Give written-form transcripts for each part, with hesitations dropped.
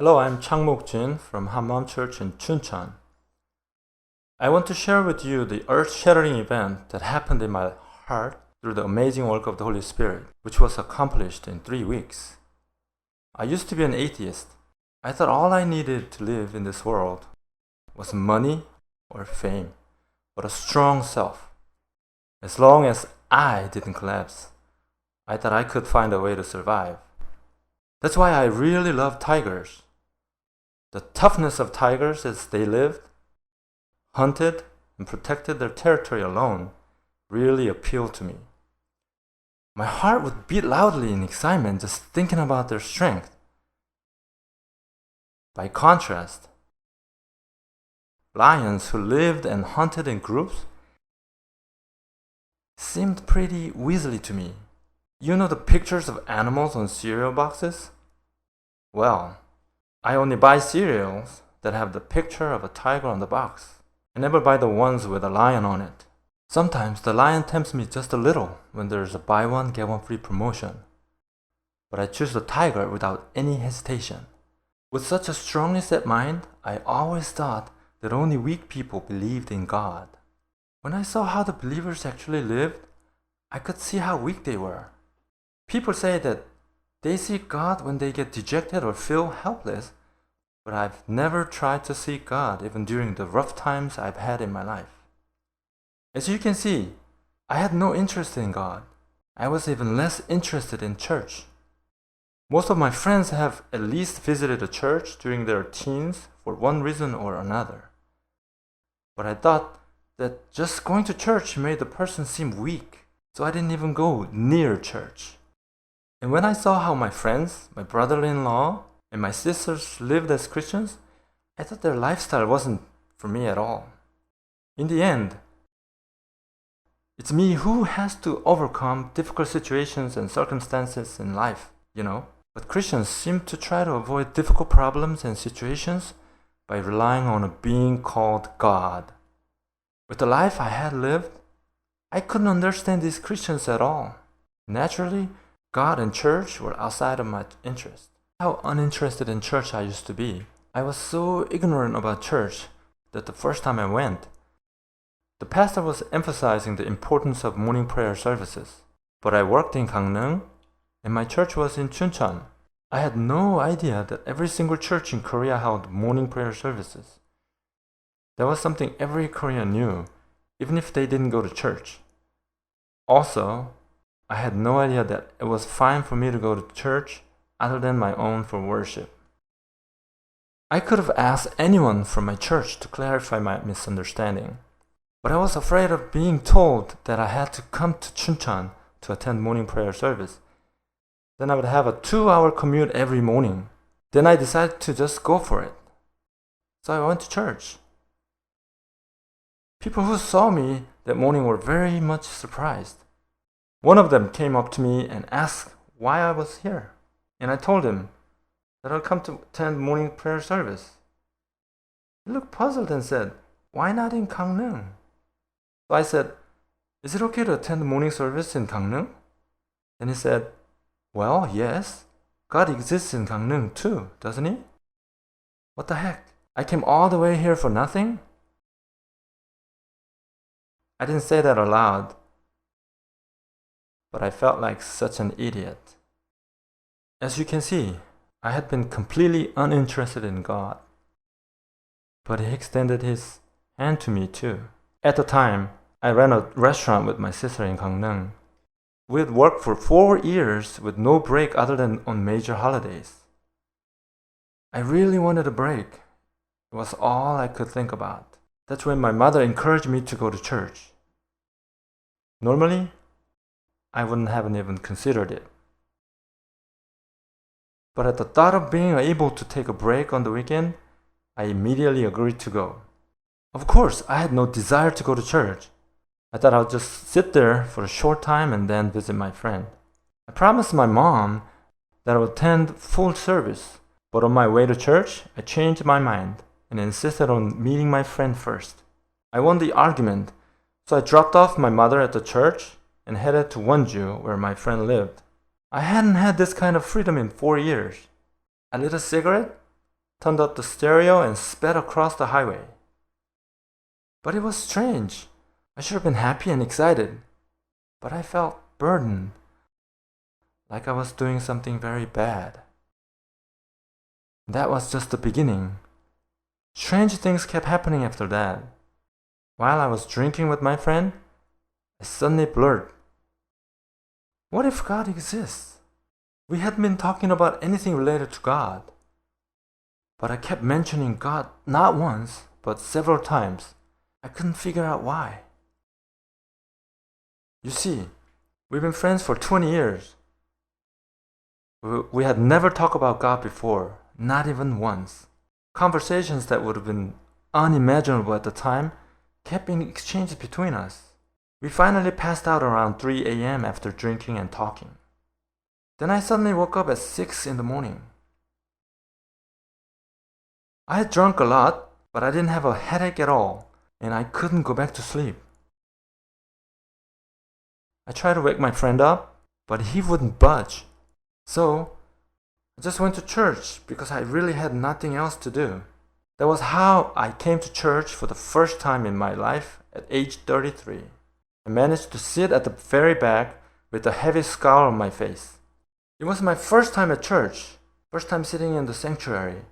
Hello, I'm Chang-Mok Jin from Hanmaum Church in Chuncheon. I want to share with you the earth-shattering event that happened in my heart through the amazing work of the Holy Spirit, which was accomplished in 3 weeks. I used to be an atheist. I thought all I needed to live in this world was money or fame, but a strong self. As long as I didn't collapse, I thought I could find a way to survive. That's why I really love tigers. The toughness of tigers as they lived, hunted, and protected their territory alone really appealed to me. My heart would beat loudly in excitement just thinking about their strength. By contrast, lions who lived and hunted in groups seemed pretty weaselly to me. You know the pictures of animals on cereal boxes? Well, I only buy cereals that have the picture of a tiger on the box. I never buy the ones with a lion on it. Sometimes the lion tempts me just a little when there's a buy one get one free promotion. But I choose the tiger without any hesitation. With such a strongly set mind, I always thought that only weak people believed in God. When I saw how the believers actually lived, I could see how weak they were. People say that they seek God when they get dejected or feel helpless, but I've never tried to seek God even during the rough times I've had in my life. As you can see, I had no interest in God. I was even less interested in church. Most of my friends have at least visited a church during their teens for one reason or another. But I thought that just going to church made the person seem weak, so I didn't even go near church. And when I saw how my friends, my brother-in-law, and my sisters lived as Christians, I thought their lifestyle wasn't for me at all. In the end, it's me who has to overcome difficult situations and circumstances in life, But Christians seem to try to avoid difficult problems and situations by relying on a being called God. With the life I had lived, I couldn't understand these Christians at all. Naturally, God and church were outside of my interest. How uninterested in church I used to be. I was so ignorant about church that the first time I went, the pastor was emphasizing the importance of morning prayer services. But I worked in Gangneung, and my church was in Chuncheon. I had no idea that every single church in Korea held morning prayer services. That was something every Korean knew, even if they didn't go to church. Also, I had no idea that it was fine for me to go to church other than my own for worship. I could have asked anyone from my church to clarify my misunderstanding, but I was afraid of being told that I had to come to Chuncheon to attend morning prayer service. Then I would have a 2-hour commute every morning. Then I decided to just go for it. So I went to church. People who saw me that morning were very much surprised. One of them came up to me and asked why I was here. And I told him that I'd come to attend morning prayer service. He looked puzzled and said, "Why not in Gangneung?" So I said, "Is it okay to attend the morning service in Gangneung?" And he said, "Well, yes. God exists in Gangneung too, doesn't he?" What the heck? I came all the way here for nothing? I didn't say that aloud, but I felt like such an idiot. As you can see, I had been completely uninterested in God. But He extended His hand to me too. At the time, I ran a restaurant with my sister in Gangneung. We had worked for 4 years with no break other than on major holidays. I really wanted a break. It was all I could think about. That's when my mother encouraged me to go to church. Normally, I wouldn't have even considered it. But at the thought of being able to take a break on the weekend, I immediately agreed to go. Of course, I had no desire to go to church. I thought I would just sit there for a short time and then visit my friend. I promised my mom that I would attend full service, but on my way to church, I changed my mind and insisted on meeting my friend first. I won the argument, so I dropped off my mother at the church and headed to Wonju, where my friend lived. I hadn't had this kind of freedom in 4 years. I lit a cigarette turned up the stereo, and sped across the highway. But it was strange. I should have been happy and excited, but I felt burdened, like I was doing something very bad. That was just the beginning. Strange things kept happening after that. While I was drinking with my friend, I suddenly blurted, "What if God exists?" We hadn't been talking about anything related to God, but I kept mentioning God not once, but several times. I couldn't figure out why. You see, we've been friends for 20 years. We had never talked about God before, not even once. Conversations that would have been unimaginable at the time kept being exchanged between us. We finally passed out around 3 a.m. after drinking and talking. Then I suddenly woke up at 6 in the morning. I had drunk a lot, but I didn't have a headache at all, and I couldn't go back to sleep. I tried to wake my friend up, but he wouldn't budge. So, I just went to church because I really had nothing else to do. That was how I came to church for the first time in my life at age 33. I managed to sit at the very back with a heavy scowl on my face. It was my first time at church, first time sitting in the sanctuary,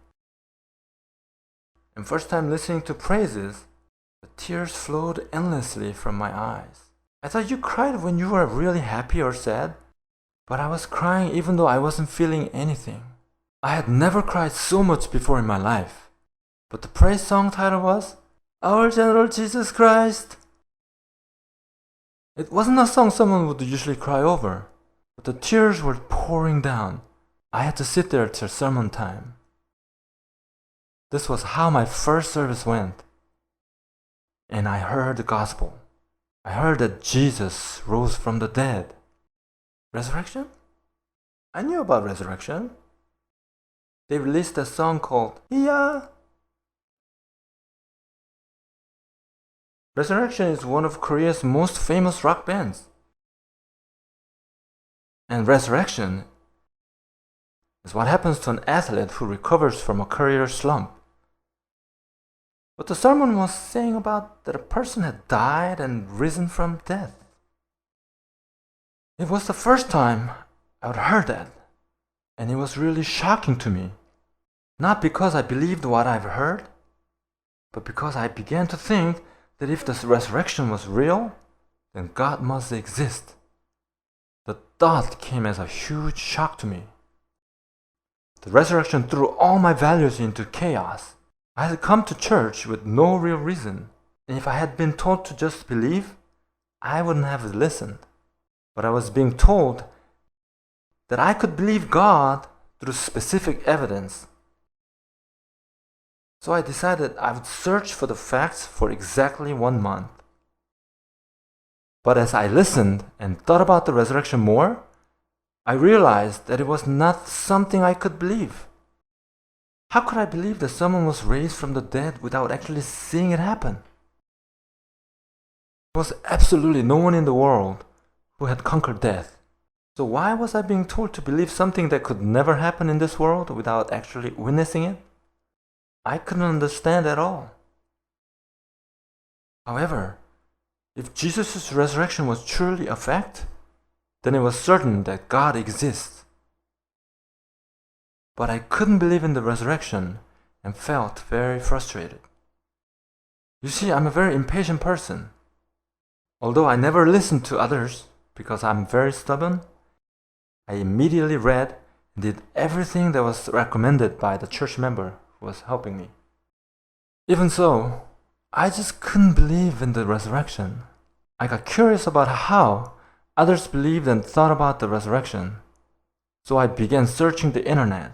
and first time listening to praises. The tears flowed endlessly from my eyes. I thought you cried when you were really happy or sad, but I was crying even though I wasn't feeling anything. I had never cried so much before in my life, but the praise song title was Our General Jesus Christ. It wasn't a song someone would usually cry over, but the tears were pouring down. I had to sit there till sermon time. This was how my first service went. And I heard the gospel. I heard that Jesus rose from the dead. Resurrection? I knew about resurrection. They released a song called Yeah. Resurrection is one of Korea's most famous rock bands. And resurrection is what happens to an athlete who recovers from a career slump. But the sermon was saying about that a person had died and risen from death. It was the first time I had heard that, and it was really shocking to me. Not because I believed what I've heard, but because I began to think that if the resurrection was real, then God must exist. The thought came as a huge shock to me. The resurrection threw all my values into chaos. I had come to church with no real reason, and if I had been told to just believe, I wouldn't have listened. But I was being told that I could believe God through specific evidence. So I decided I would search for the facts for exactly 1 month. But as I listened and thought about the resurrection more, I realized that it was not something I could believe. How could I believe that someone was raised from the dead without actually seeing it happen? There was absolutely no one in the world who had conquered death. So why was I being told to believe something that could never happen in this world without actually witnessing it? I couldn't understand at all. However, if Jesus' resurrection was truly a fact, then it was certain that God exists. But I couldn't believe in the resurrection and felt very frustrated. You see, I'm a very impatient person. Although I never listened to others because I'm very stubborn, I immediately read and did everything that was recommended by the church member who was helping me. Even so, I just couldn't believe in the resurrection. I got curious about how others believed and thought about the resurrection, so I began searching the internet.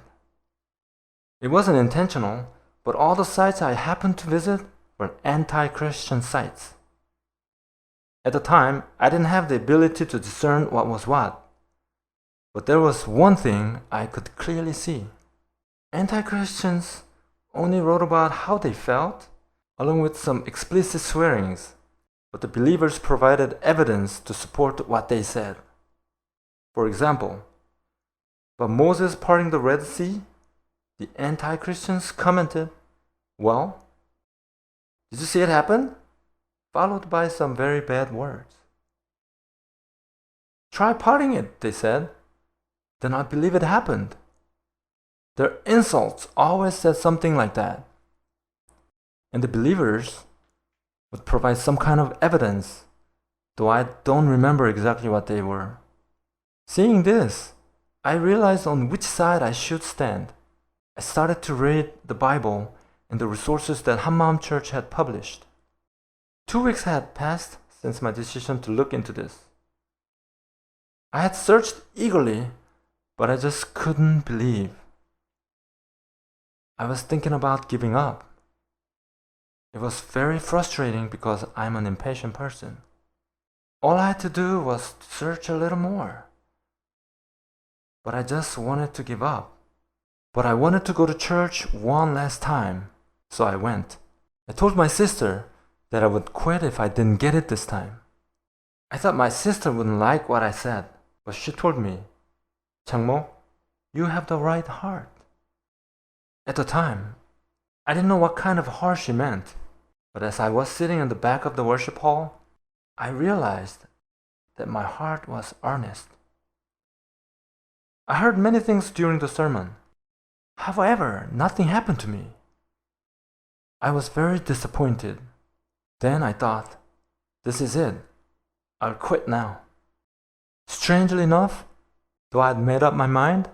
It wasn't intentional, but all the sites I happened to visit were anti-Christian sites. At the time, I didn't have the ability to discern what was what, but there was one thing I could clearly see. Anti-Christians only wrote about how they felt, along with some explicit swearings, but the believers provided evidence to support what they said. For example, about Moses parting the Red Sea, the anti-Christians commented, "Well, did you see it happen?" Followed by some very bad words. "Try potting it," they said. "Then I believe it happened." Their insults always said something like that. And the believers would provide some kind of evidence, though I don't remember exactly what they were. Seeing this, I realized on which side I should stand. I started to read the Bible and the resources that Hanmaum Church had published. 2 weeks had passed since my decision to look into this. I had searched eagerly, but I just couldn't believe. I was thinking about giving up. It was very frustrating because I'm an impatient person. All I had to do was search a little more. But I just wanted to give up. But I wanted to go to church one last time, so I went. I told my sister that I would quit if I didn't get it this time. I thought my sister wouldn't like what I said, but she told me, "Chang-Mok, you have the right heart." At the time, I didn't know what kind of heart she meant, but as I was sitting in the back of the worship hall, I realized that my heart was earnest. I heard many things during the sermon. However, nothing happened to me. I was very disappointed. Then I thought, this is it. I'll quit now. Strangely enough, though I had made up my mind,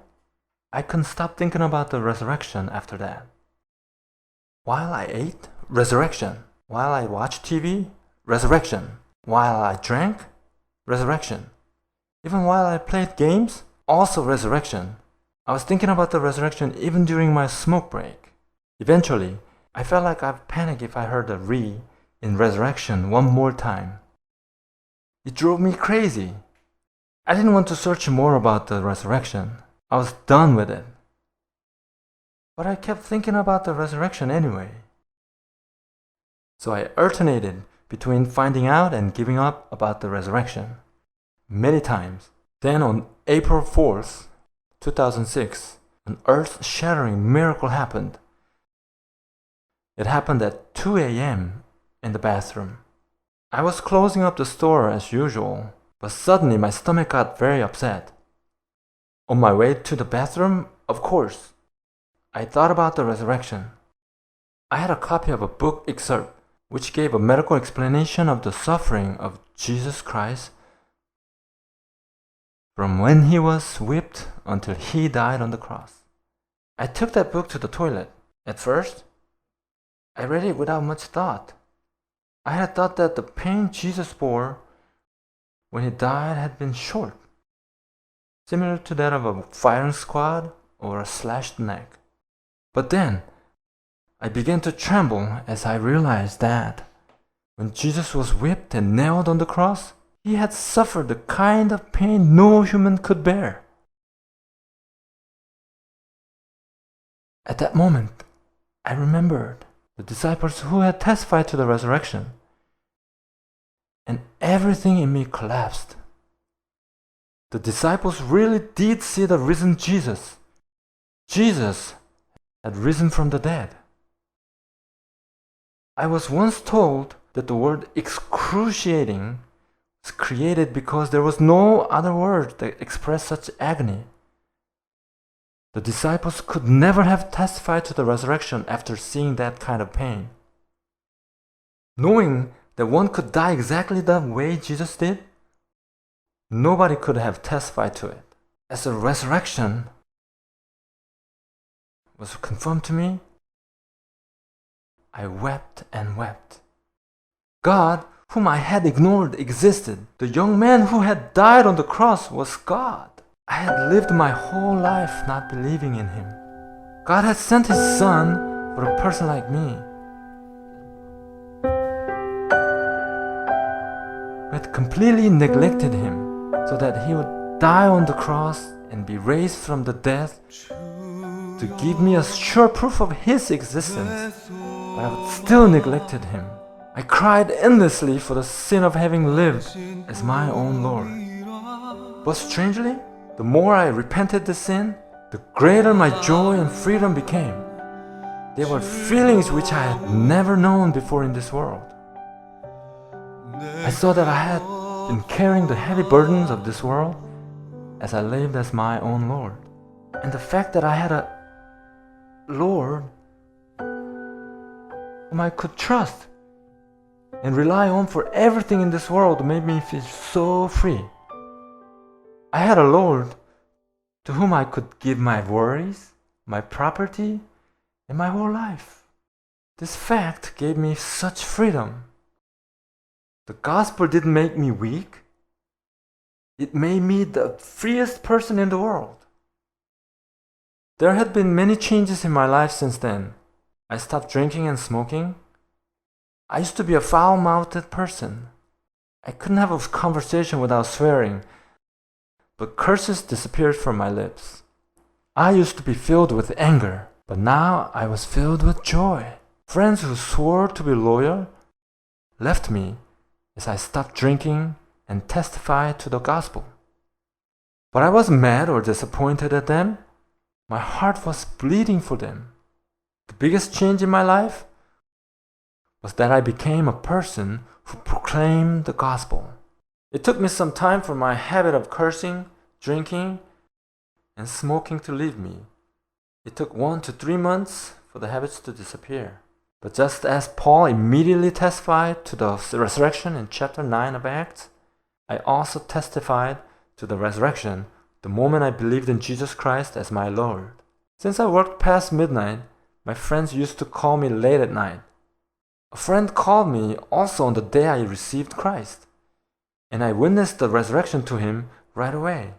I couldn't stop thinking about the resurrection after that. While I ate, resurrection. While I watched TV, resurrection. While I drank, resurrection. Even while I played games, also resurrection. I was thinking about the resurrection even during my smoke break. Eventually, I felt like I'd panic if I heard the "re" in resurrection one more time. It drove me crazy. I didn't want to search more about the resurrection. I was done with it. But I kept thinking about the resurrection anyway. So I alternated between finding out and giving up about the resurrection many times. Then on April 4th, 2006, an earth-shattering miracle happened. It happened at 2 a.m. in the bathroom. I was closing up the store as usual, but suddenly my stomach got very upset. On my way to the bathroom, of course, I thought about the resurrection. I had a copy of a book excerpt which gave a medical explanation of the suffering of Jesus Christ from when he was whipped until he died on the cross. I took that book to the toilet. At first, I read it without much thought. I had thought that the pain Jesus bore when he died had been short, similar to that of a firing squad or a slashed neck. But then, I began to tremble as I realized that when Jesus was whipped and nailed on the cross, he had suffered the kind of pain no human could bear. At that moment, I remembered the disciples who had testified to the resurrection, and everything in me collapsed. The disciples really did see the risen Jesus. Jesus had risen from the dead. I was once told that the word excruciating was created because there was no other word that expressed such agony. The disciples could never have testified to the resurrection after seeing that kind of pain. Knowing that one could die exactly the way Jesus did, nobody could have testified to it. As the resurrection was confirmed to me, I wept and wept. God, whom I had ignored, existed. The young man who had died on the cross was God. I had lived my whole life not believing in him. God had sent his son for a person like me, who had completely neglected him so that he would die on the cross and be raised from the dead to give me a sure proof of his existence. But I had still neglected him. I cried endlessly for the sin of having lived as my own Lord. But strangely, the more I repented the sin, the greater my joy and freedom became. They were feelings which I had never known before in this world. I saw that I had been carrying the heavy burdens of this world as I lived as my own Lord. And the fact that I had a Lord whom I could trust and rely on for everything in this world made me feel so free. I had a Lord to whom I could give my worries, my property, and my whole life. This fact gave me such freedom. The gospel didn't make me weak. It made me the freest person in the world. There had been many changes in my life since then. I stopped drinking and smoking. I used to be a foul-mouthed person. I couldn't have a conversation without swearing, but curses disappeared from my lips. I used to be filled with anger, but now I was filled with joy. Friends who swore to be loyal left me as I stopped drinking and testified to the gospel. But I wasn't mad or disappointed at them. My heart was bleeding for them. The biggest change in my life was that I became a person who proclaimed the gospel. It took me some time for my habit of cursing, drinking, and smoking to leave me. It took 1 to 3 months for the habits to disappear. But just as Paul immediately testified to the resurrection in chapter 9 of Acts, I also testified to the resurrection the moment I believed in Jesus Christ as my Lord. Since I worked past midnight, my friends used to call me late at night. A friend called me also on the day I received Christ, and I witnessed the resurrection to him right away.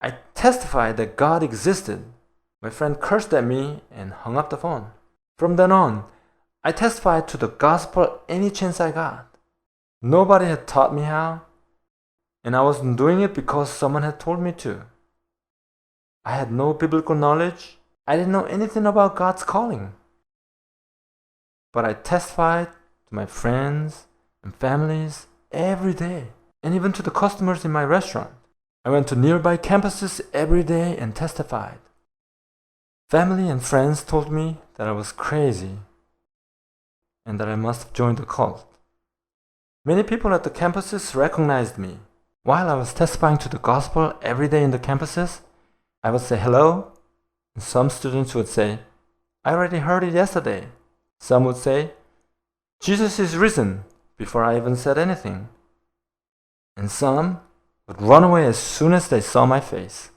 I testified that God existed. My friend cursed at me and hung up the phone. From then on, I testified to the gospel any chance I got. Nobody had taught me how, and I wasn't doing it because someone had told me to. I had no biblical knowledge. I didn't know anything about God's calling. But I testified to my friends and families every day, and even to the customers in my restaurant. I went to nearby campuses every day and testified. Family and friends told me that I was crazy and that I must have joined a cult. Many people at the campuses recognized me. While I was testifying to the gospel every day in the campuses, I would say hello, and some students would say, I already heard it yesterday. Some would say, Jesus is risen, before I even said anything. And some would run away as soon as they saw my face.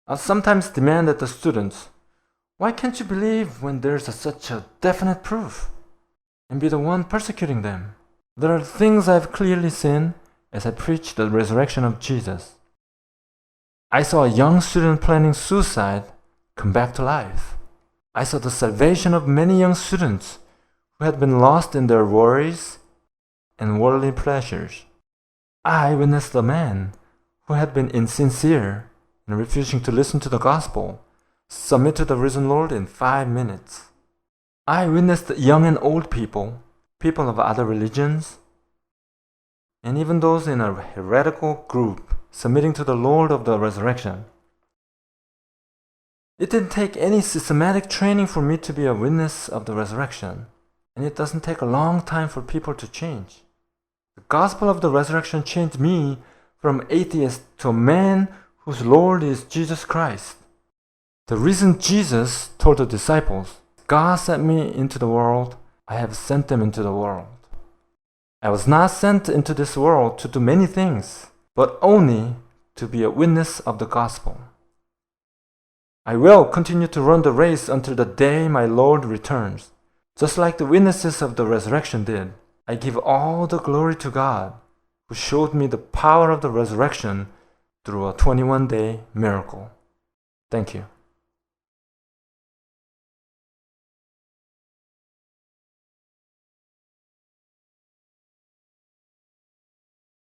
I'll sometimes demand at the students, why can't you believe when there's such a definite proof? And be the one persecuting them. There are things I've clearly seen as I preach the resurrection of Jesus. I saw a young student planning suicide come back to life. I saw the salvation of many young students who had been lost in their worries and worldly pleasures. I witnessed a man who had been insincere and refusing to listen to the gospel submit to the risen Lord in 5 minutes. I witnessed young and old people, people of other religions, and even those in a heretical group submitting to the Lord of the resurrection. It didn't take any systematic training for me to be a witness of the resurrection, and it doesn't take a long time for people to change. The gospel of the resurrection changed me from atheist to a man whose Lord is Jesus Christ. The reason Jesus told the disciples, God sent me into the world, I have sent them into the world. I was not sent into this world to do many things, but only to be a witness of the gospel. I will continue to run the race until the day my Lord returns, just like the witnesses of the resurrection did. I give all the glory to God, who showed me the power of the resurrection through a 21-day miracle. Thank you.